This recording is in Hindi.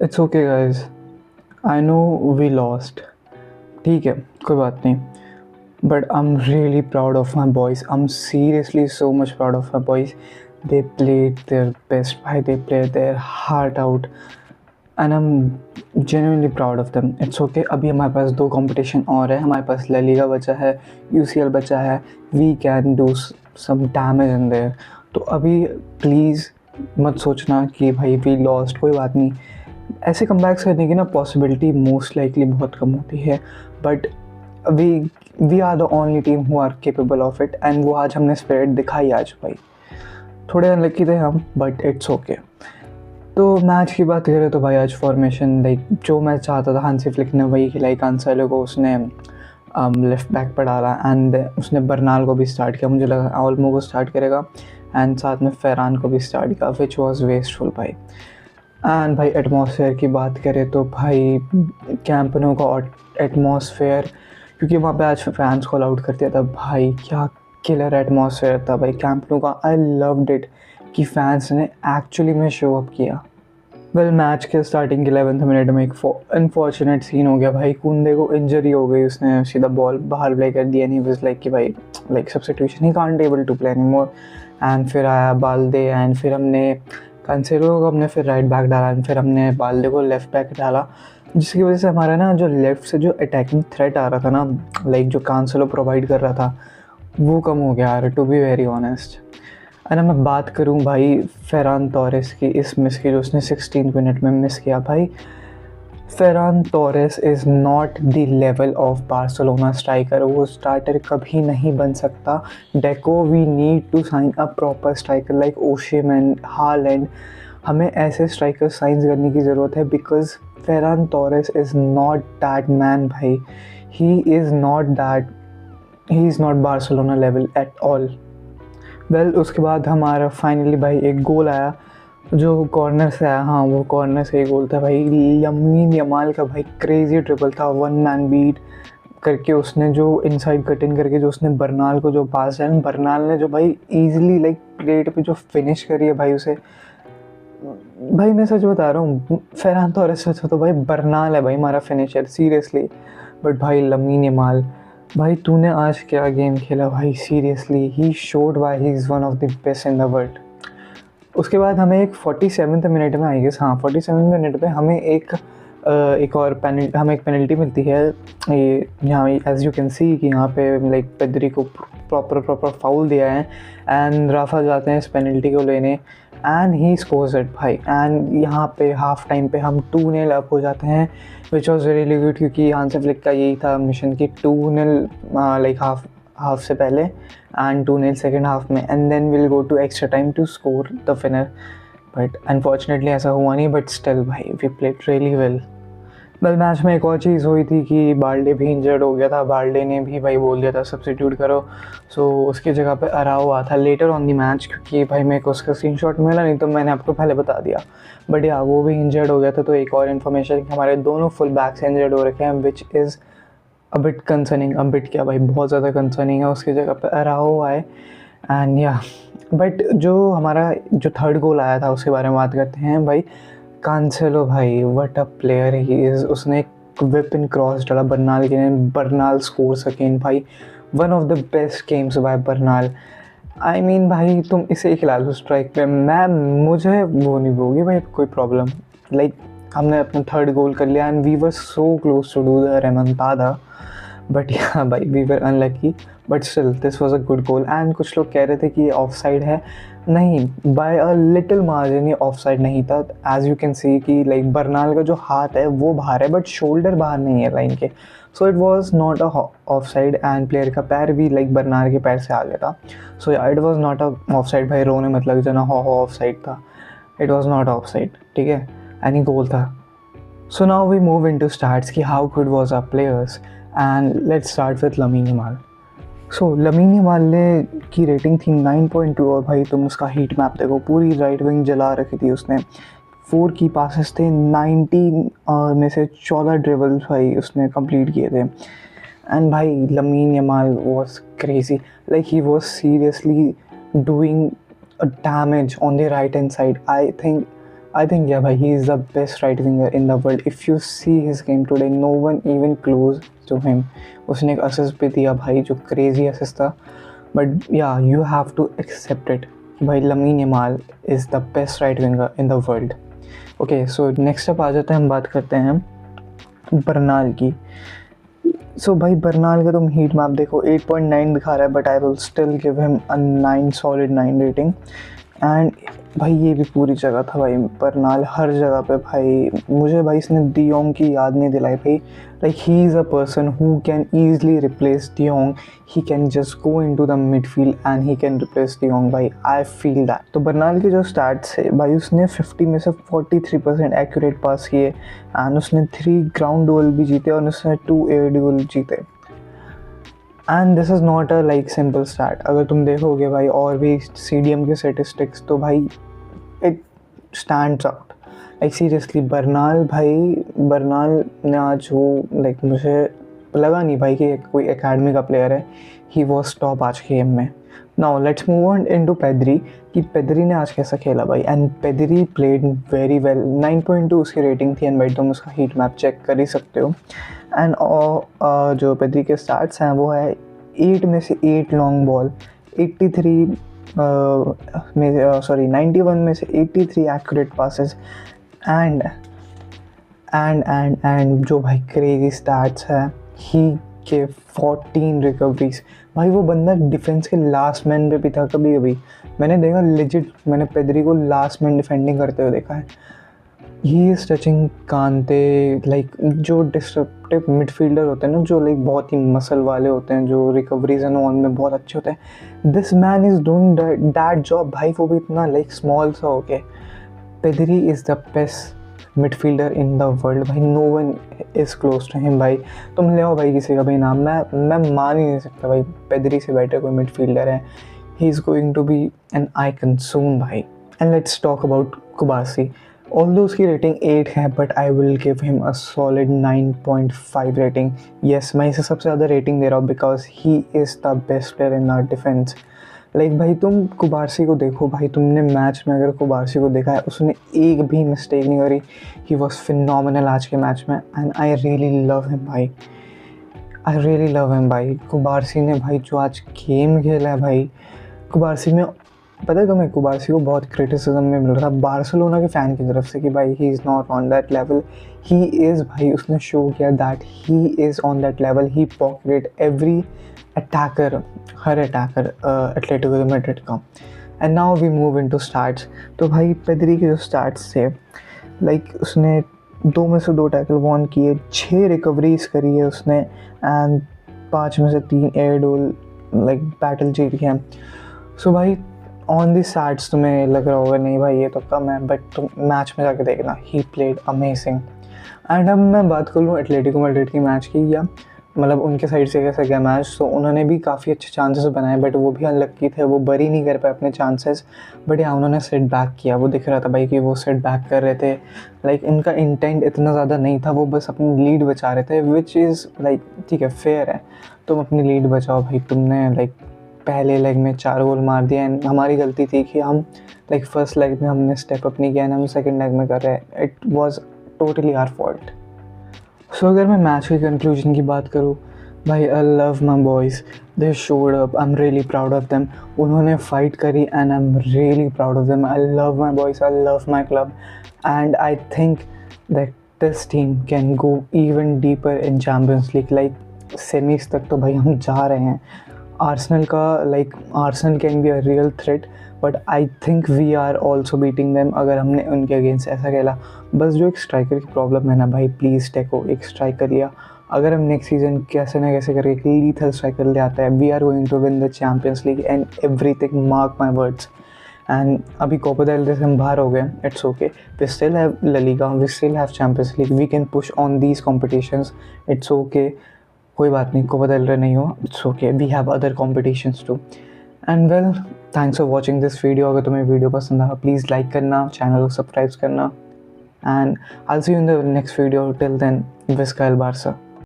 It's okay guys, I know we lost. ठीक है, कोई बात नहीं। But I am really proud of my boys. I am seriously so much proud of my boys. They played their best भाई, they played their heart out and I am genuinely proud of them. It's okay. अभी हमारे पास 2 कंपटीशन और है। हमारे पास ला लीगा बचा है, यूसीएल बचा है। We can do some damage in there. तो अभी प्लीज़ मत सोचना कि भाई वी लॉस्ट, कोई बात नहीं। ऐसे कमबैक्स करने की ना पॉसिबिलिटी मोस्ट लाइकली बहुत कम होती है, but we we are the only team who are capable of it and वो आज हमने स्पिरिट दिखाई आज भाई। थोड़े अनलकी थे हम, बट इट्स ओके। तो मैच की बात करें तो भाई आज फॉर्मेशन लाइक जो मैं चाहता था हांसी फ्लिक ने वही खिलाई। कांसेलो को उसने लेफ्ट बैक पर डाला एंड उसने बर्नाल को भी स्टार्ट किया। मुझे लगा ऑल्मो को स्टार्ट करेगा एंड साथ में फेरान को भी स्टार्ट किया, विच वॉज वेस्टफुल भाई। एंड भाई एटमॉस्फेयर की बात करें तो भाई कैंप नो का एटमॉस्फेयर, क्योंकि वहाँ पे आज फैंस को अलाउड कर दिया था भाई, क्या किलर एटमॉस्फेयर था भाई कैंप नो का। आई लव्ड इट कि फैंस ने एक्चुअली में शो अप किया। वेल मैच के स्टार्टिंग के 11th मिनट में एक अनफॉर्चुनेट सीन हो गया भाई। कुंदे को इंजरी हो गई, उसने सीधा बॉल बाहर प्ले कर दिया। नहीं वाज लाइक कि भाई like substitution he can't able to play anymore. And फिर आया बाल्दे एंड फिर हमने कैंसेलो को हमने फिर राइट बैक डाला एंड फिर हमने बाल्दे को लेफ़्ट बैक डाला, जिसकी वजह से हमारा ना जो लेफ़्ट से जो अटैकिंग थ्रेट आ रहा था ना, लाइक जो कैंसेलो प्रोवाइड कर रहा था, वो कम हो गया यार, टू बी वेरी ऑनेस्ट। अगर मैं बात करूं भाई फेरान टोरेस की, इस मिस की जो उसने 16 मिनट में मिस किया भाई। Ferran Torres is not the level of Barcelona striker. वो स्टार्टर कभी नहीं बन सकता। Deco we need to sign a proper striker like Osimhen, Haaland. हमें ऐसे स्ट्राइकर साइन करने की ज़रूरत है because Ferran Torres is not that man भाई। He is not that, he is not Barcelona level at all. Well उसके बाद हमारा फाइनली भाई एक गोल आया जो कॉर्नर से आया। हाँ, वो कॉर्नर से एक गोल था भाई। यमीन यमाल का भाई क्रेजी ट्रिपल था, वन मैन बीट करके उसने जो इनसाइड कटिंग करके जो उसने बर्नाल को जो पास है, बर्नाल ने जो भाई इजीली लाइक प्लेट पे जो फिनिश करी है भाई उसे। भाई मैं सच बता रहा हूँ, फरहान तोरेस से तो भाई बर्नाल है भाई हमारा फिनिशर सीरियसली। बट भाई लमीन यमाल, भाई तूने आज क्या गेम खेला भाई seriously. He showed why he is one of the best in the world. उसके बाद हमें एक 47 मिनट में आई गेस, हाँ 47 मिनट में हमें एक और हमें एक पेनल्टी मिलती है। ये यहाँ एज यू कैन सी कि यहाँ पे लाइक पेद्री को प्रॉपर फाउल दिया है एंड राफा जाते हैं इस पेनल्टी को लेने एंड ही स्कोर्स इट भाई। एंड यहाँ पे हाफ टाइम पे हम 2-0 अप हो जाते हैं, विच वॉज रियली गुड क्योंकि हांसी फ्लिक का यही था मिशन कि 2-0 लाइक हाफ से पहले एंड 2-0 सेकेंड हाफ में and then will go to extra time to score the winner. But unfortunately ऐसा हुआ नहीं, बट स्टिल भाई we played really well. Well match में एक और चीज़ हुई थी कि बाल्डे भी इंजर्ड हो गया था। बाल्डे ने भी भाई बोल दिया था सब्स्टिट्यूट करो, सो उसकी जगह पे अराओ हुआ था लेटर ऑन दी मैच, क्योंकि भाई मेरे को उसका स्क्रीनशॉट मिला नहीं तो मैंने आपको पहले बता दिया। बट या वो भी इंजर्ड हो गया था। तो एक और इन्फॉर्मेशन कि हमारे दोनों फुल बैक्स इंजर्ड हो रखे हैं, which is a bit concerning. A bit क्या भाई, बहुत ज़्यादा कंसर्निंग है। उसकी जगह पे अराओ आए एंड या बट जो हमारा जो थर्ड गोल आया था उसके बारे में बात करते हैं भाई। कांसेलो भाई what a player he is. उसने एक विप इन क्रॉस डाला बर्नाल के लिए, बर्नाल स्कोर्स अगेन भाई। One of the best games by Bernal. I mean भाई तुम इसे ही खिला लो स्ट्राइक पे, मैं मुझे वो नहीं होगी भाई कोई प्रॉब्लम। लाइक हमने अपना थर्ड गोल कर लिया and we were so close to do the remontada, but yeah भाई we were unlucky. But still this was a good goal and कुछ लोग कह रहे थे कि ये ऑफ साइड है। नहीं, बाय अ लिटिल मार्जिन ये ऑफ साइड नहीं था। एज यू कैन सी कि लाइक बर्नाल का जो हाथ है वो बाहर है बट शोल्डर बाहर नहीं है लाइन के। So it was not a of side and player का पैर भी लाइक बर्नाल के पैर से आ गया था। So it was not a of side भाई। रोने मतलब जना हो ऑफ साइड था, it was not of side, ठीक है। एनी गोल था। So now we move into stats कि how good was our players and let's start with Lamine Yamal. So Lamine Yamal ने की रेटिंग थी 9.2 और भाई तुम उसका हीट मैप देखो, पूरी राइट विंग जला रखी थी उसने। 4 की पासेस थे, 19 में से 14 ड्रिबल्स भाई उसने कंप्लीट किए थे। एंड भाई Lamine Yamal was crazy, like he was seriously doing a damage on the right hand side. I think I think yeah bhai, he is the best right winger in the world. If you see his game today, no one even close to him. उसने एक assist भी दिया भाई जो crazy assist था. But yeah, you have to accept it कि भाई Lamine Yamal is the best right winger in the world. Okay, so next up आ जाते हैं, हम बात करते हैं बर्नाल की. सो भाई बर्नाल का तुम हीट मैप देखो, 8.9 दिखा रहा है, but I will still give him a 9 solid 9 rating. And भाई ये भी पूरी जगह था भाई, बर्नाल हर जगह पे भाई. मुझे भाई इसने डियोंग की याद नहीं दिलाई भाई. Like he is a person who can easily replace De Jong. He can just go into the midfield and he can replace De Jong भाई. I feel that. तो बर्नाल के जो स्टैट्स है भाई, उसने 50 में से 43% एक्यूरेट पास किए एंड उसने 3 ग्राउंड डुअल भी जीते और उसने 2 एयर डुअल जीते. And this is not a like simple stat. अगर तुम देखोगे भाई और भी CDM के स्टेटिस्टिक्स, तो भाई it stands out. Like seriously Bernal ने आज वो लाइक मुझे लगा नहीं भाई कि कोई एकेडमी का प्लेयर है. ही वॉज टॉप आज के गेम में. Now let's move on into Pedri कि पेद्री ने आज कैसा खेला भाई. And Pedri played very well. 9.2 उसकी रेटिंग थी. एंड भाई तुम उसका हीट मैप चेक कर ही सकते हो. एंड जो पेद्री के स्टार्ट्स हैं वो है 8 में से 8 लॉन्ग बॉल, 81 में से 83 एक्यूरेट पासेस. एंड जो भाई क्रेजी स्टैट्स है, ही के 14 रिकवरीज. भाई वो बंदा डिफेंस के लास्ट मैन पे भी था. कभी मैंने देखा लेजिट, मैंने पेद्री को लास्ट मैन डिफेंडिंग करते हुए देखा है. He is touching कांते. लाइक जो डिस्ट्रप्टिव मिडफील्डर होते हैं ना, जो लाइक बहुत ही मसल वाले होते हैं, जो रिकवरीज एंड ऑन में बहुत अच्छे होते हैं, this man is doing that job भाई. वो भी इतना लाइक स्मॉल सा हो के. Pedri is the best midfielder in the world भाई. No one is close to him भाई. तुम ले आओ भाई किसी का भाई नाम, मैं मान ही नहीं सकता भाई पेद्री से बेटर कोई मिडफील्डर है. He is going to be an icon soon भाई. And let's talk about Cubarsi. Although उसकी रेटिंग 8 है, but I will give him a solid 9.5 rating. Yes, मैं इसे सबसे ज़्यादा रेटिंग दे रहा हूँ because he is the best player in our defence. Like भाई तुम कुबारसी को देखो भाई, तुमने मैच में अगर कुबारसी को देखा है, उसने एक भी मिस्टेक नहीं करी. ही वॉज फिनोमिनल आज के मैच में. And I really love him भाई. कुबारसी ने भाई जो आज गेम खेला है भाई, कुबारसी में पता है तुम्हें, कुबारसी को बहुत क्रिटिसिज्म में मिल रहा था बार्सिलोना के फ़ैन की तरफ से कि भाई he is not on that level. He is भाई, उसने शो किया that he is on that level. He pocket every attacker, हर अटैकर एटलेटिको मैड्रिड का. And now we move into starts. तो भाई पेद्री के जो स्टार्ट्स थे, लाइक उसने 2 में से 2 टैकल वॉन किए, 6 रिकवरीज करी है उसने, एंड 5 में से 3 एयर डोल लाइक बैटल जीत गया. सो भाई ऑन दी स्टैट्स तुम्हें लग रहा होगा नहीं भाई ये तो कम है, बट तुम मैच में जाके देखना, ही प्लेड अमेजिंग. एंड अब मैं बात कर लूँ एटलेटिको मैड्रिड की मैच की, या मतलब उनके साइड से कैसा गया मैच. तो उन्होंने भी काफ़ी अच्छे चांसेस बनाए, बट वो भी अनलक्की थे, वो बरी नहीं कर पाए अपने चांसेस. बट यहाँ उन्होंने सेट बैक किया. वो दिख रहा था भाई कि वो सेट बैक कर रहे थे. लाइक इनका इंटेंट इतना ज़्यादा नहीं था, वो बस अपनी लीड बचा रहे थे, विच इज़ लाइक ठीक है, फेयर है. तुम अपनी लीड बचाओ भाई. तुमने लाइक पहले लेग में 4 गोल मार दिया. एंड हमारी गलती थी कि हम लाइक फर्स्ट लेग में हमने स्टेप अप नहीं किया, एंड हम सेकंड लेग में कर रहे हैं. It was totally our fault. So अगर मैं मैच के कंक्लूजन की बात करूँ भाई, I love my boys. They showed up. I am really proud of them. उन्होंने फाइट करी and I am really proud of them. I love my boys, I love my club, and I think that this team can go even deeper in Champions League. Like semis तक तो भाई हम जा रहे हैं. आर्सेनल का like Arsenal can be a real threat, but I think we are also beating them अगर हमने उनके अगेंस्ट ऐसा खेला. बस जो एक स्ट्राइकर की प्रॉब्लम है ना भाई, प्लीज़ टेको एक स्ट्राइकर लिया. अगर हम नेक्स्ट सीजन कैसे ना कैसे करके एक लीथल स्ट्राइकर ले आता है, we are going to win the Champions League and everything, mark my words. And अभी कोपा देल रे से हम बाहर हो गए, it's okay. We still have La Liga, we still have Champions League, we can push on these competitions, it's okay. कोई बात नहीं, कोपा देल रे नहीं हो, it's okay. We have other competitions too. And well, thanks for watching this video. अगर तुम्हें वीडियो पसंद आया प्लीज़ लाइक करना, चैनल को सब्सक्राइब करना, and I will see you in the next video. Till then, Visca El Barça.